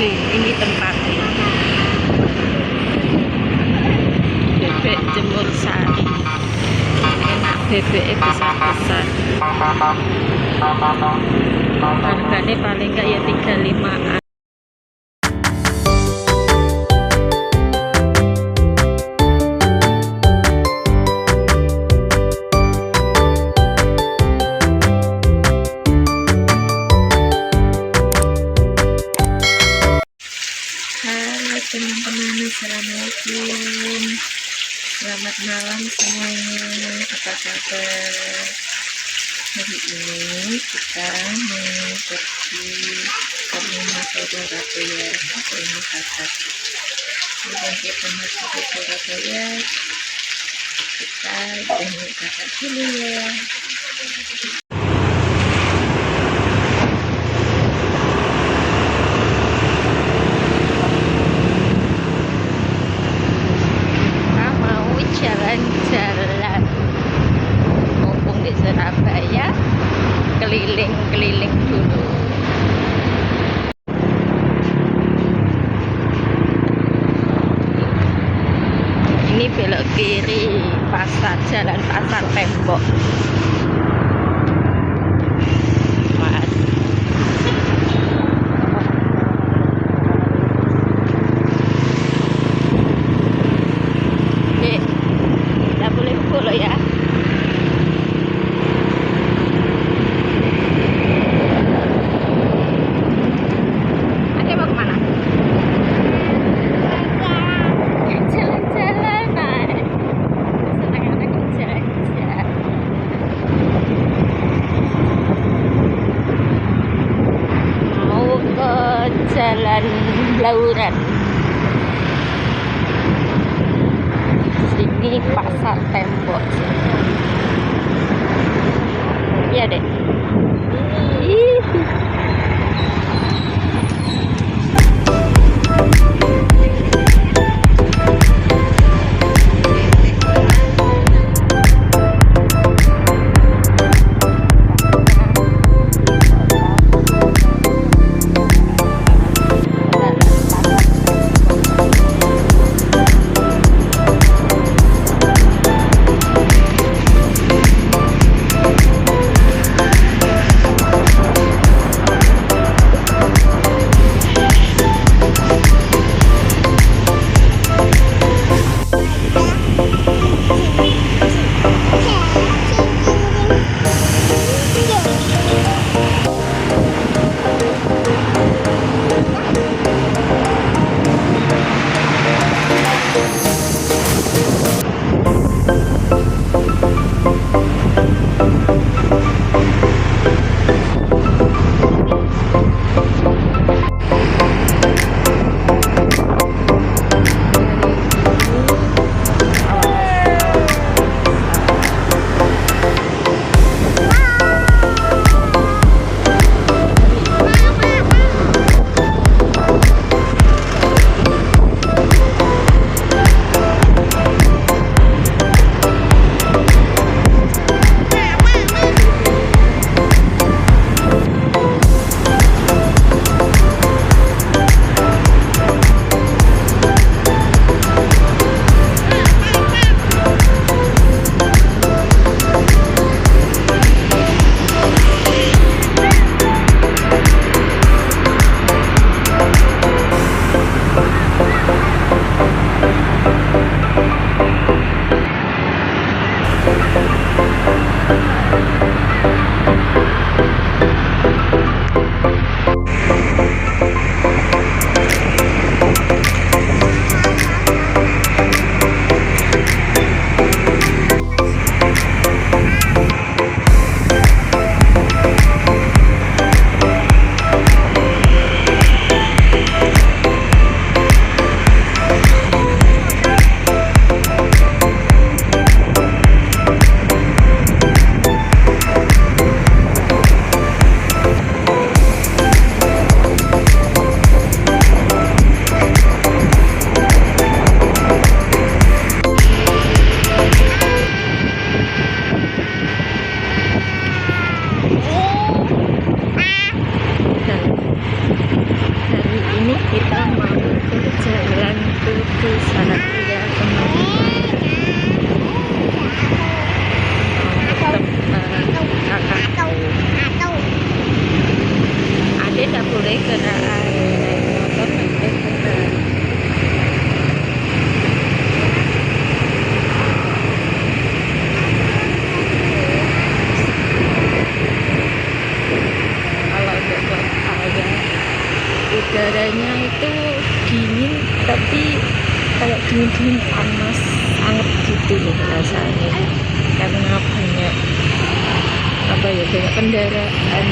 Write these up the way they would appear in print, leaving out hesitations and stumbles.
ini tempatnya. Bebek Jemur Sari. Enak, bebeknya besar-besar. Harganya paling enggak ya 35-an. Teman-teman, assalamualaikum, selamat malam semuanya. Apa kabar? Hari ini kita mau pergi ke rumah saudaraku ya. Ini kakak. Sebelum kita masuk ke Surabaya, kita jenguk kakak dulu ya. Jalan-jalan mumpung di Surabaya, keliling-keliling dulu. Ini belok kiri, pasar, jalan pasar Tembok. Ya. Ade mau kemana? Jalan-jalan, Nay. Senang anak jalan-jalan. Mau ke Jalan Blauran. Ini pasar Tembok. Iya deh. udaranya itu dingin tapi kayak dingin panas anget gitu loh rasanya, karena banyak banyak kendaraan.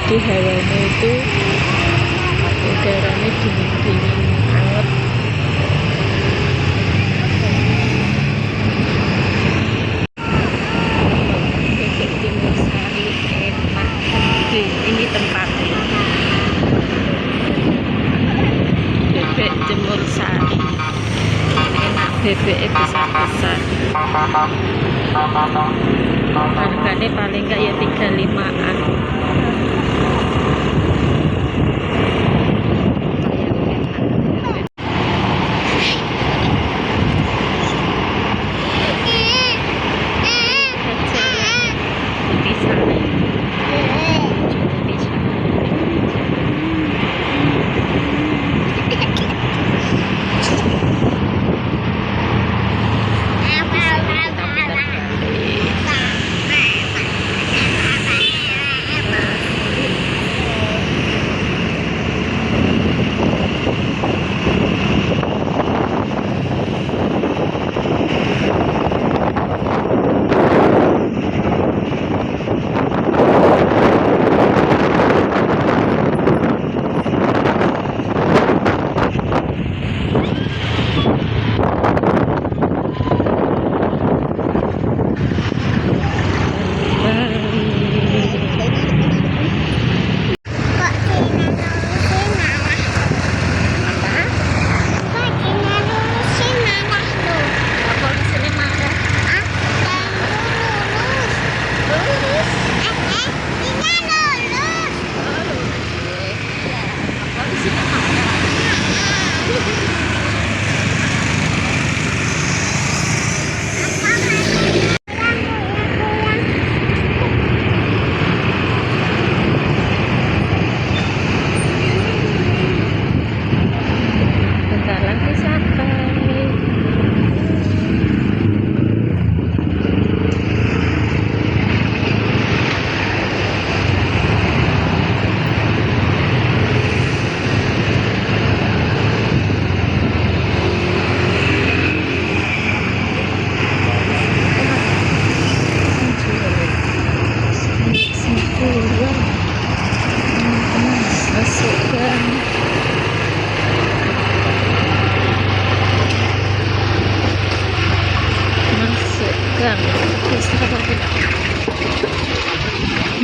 Di hawanya itu udaranya dingin anget. Bebek Timur Sari enak. Ini tempatnya Bebek Timur Sari enak, bebeknya besar-besar, harganya paling enggak ya 35-an.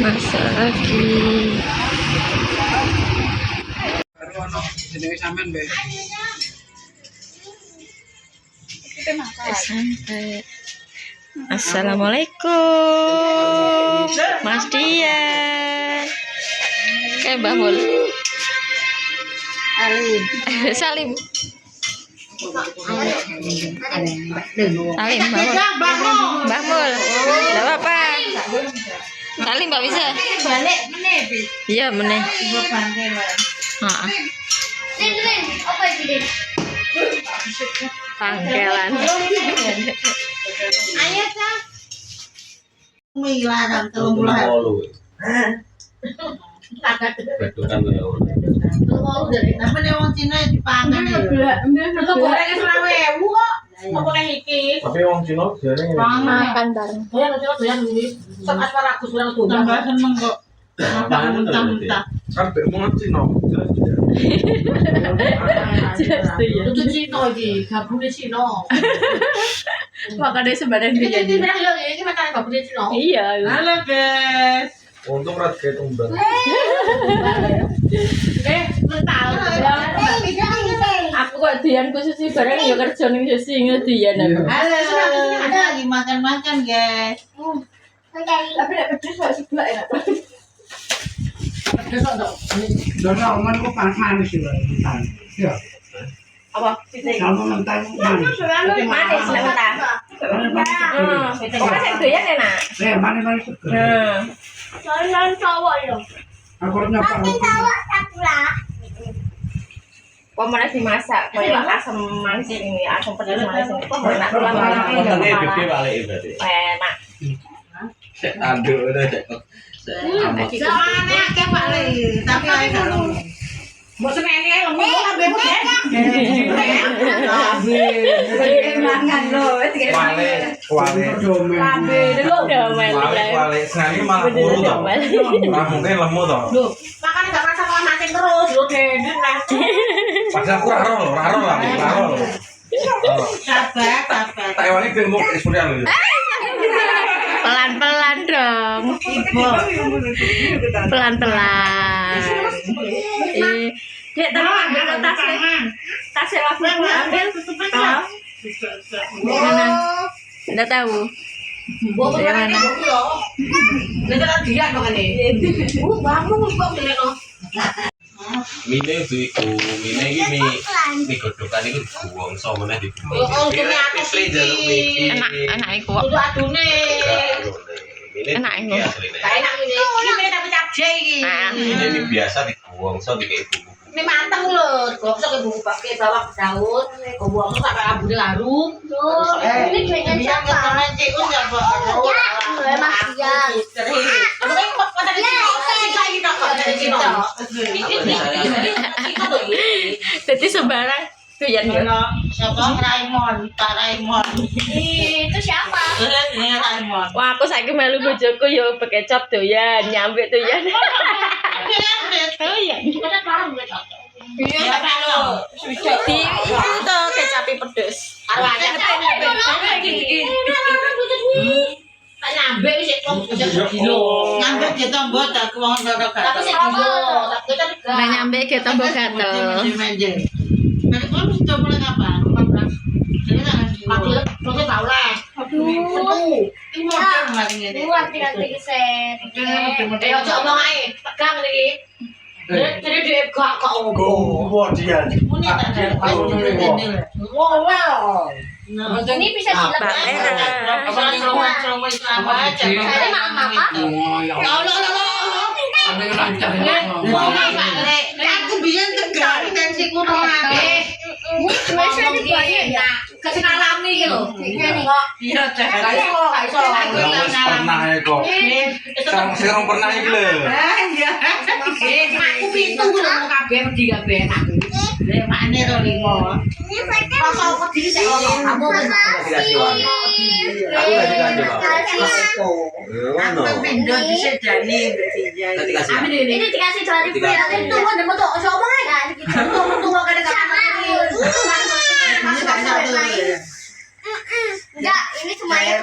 Masak lagi. Sampai. Assalamualaikum Mas Dian. Kayak Mbak Mul. Salim. Salim Mbak Mul. Enggak apa-apa. Salim Mbak bisa. Balik meneh. Iya meneh. Heeh. Apa iki? Pangkelan. Ayo, Cak. Milarang 30.000. Bedukan ya. Mau dari namanya wong Cina dipangan ya. Itu gorengnya 20.000 kok. Apa kayak iki? Tapi wong Cina jarene Makan bareng. Doyan Cina doyan iki. Sok asparagus ora tuh. Tambah seneng kok. Makan mentah-mentah. kan wong Cina. Jelas tuh ya. Itu Cina iki, gabune Cina. Makanya sebenarnya Ini dia jadi ini makan gabune Cina. iya. Halo, guys. Untung ora kayak tumbang. Lu tahu. Aku kok Dian khusus sih bareng ya kerja ning sesi Dian aku. Halo, ada lagi makan-makan, guys. Tapi nek pedes kok sebelah enak. Pedes kok. Dosa oman kok panas sih, mentah. Iya. Apa? Sithik. Sama mentah manis. Manis nek mentah. Kok sing doyan enak. Manis seger. Nah. Soalnya cowok ya. Aku nyapa. Kok malah dimasak kayak asam manis ini, asam pedas manis ini. Enak banget. Matane gede balik berarti. Enak. Sik anduk udah Samane akeh Pak Le, tapi ae karo. Mbok seneni ae lemu kabeh Bu. Mangan lho, Wale, wale. kabeh lho. Domen. Wale, senani malah buru toh. Ora mungkin lemu toh. Lho, makane gak rasa kok makin terus lho dendeng lah. Padahal aku ora roh lah, ora roh. Sabar. Tak ewangi ben mung eksperian lho. Pelan-pelan dong. Pelan-pelan. Dek, tolong ambil tasnya. Tasnya waktu ambil. Tolong. Nggak tahu. Mbok pengen iki lho. Nek ora dia kok ngene. Bangun kok delek. Mine itu iku, mine iki mi godokan iku dibuang sama meneh dibuang. Oh, kene aku Pisle jaluk mie. Enak iku. Kudu adune. Enak iku. Gak enak ini. Iki mene tapi capje iki. Ini mie biasa dibuang so dikei bumbu. Ini mateng lho, gosok ke bumbu pakai bawang daun, kebuang sampai ambune larut. Ini kayaknya siapa? Ya, Mas ya. Jadi sembarang tuh ya. Siapa Raimon, Pak Raimon. Itu siapa? Ini Raimon. Wah, aku saiki melu bojoku yo bekecap doyan, nyambik doyan. Oh iya. Kita taruh nggak cocok. Iya, kalau Di itu tuh kecapi pedes. arwahnya tak nyambe wis kilo. Nyambe kita mbok tak wong ora Tapi gatel. sih kilo. Tapi kan Nah nyambik kita mbok gatel. Menjen. Nek kok mesti coba nang apa? 14. Jadi nang mati terus tak oleh. Aduh. Ini model mari ngene. Buat ganti sen. Eh ojo omong ae, pegang iki. Jadi dia gak Wah dia. Muni tak ada. Wow. Ini bisa dilepas. Saya maaf apa? Aku biyen tegar tensiku nang ate. Masih ada banyak ya. Kesing alami iki lho. Iya, Cek. Gak iso. Pernah ya kok. Sekarang pernah iki lho. Iya. Aku pitu lho kabeh wedi kabeh enak. Lek makne ro limo. Rasa wedi sik ono. Kamu Dikasih wangi. Aku gak dikasih Pak. Aku pindho disedani mbek Tijay. Dikasih. Amin ini. Ini dikasih 2.000 ya. Tunggu demo tuh. Coba aja. Tunggu kadang-kadang. Enggak, ini semuanya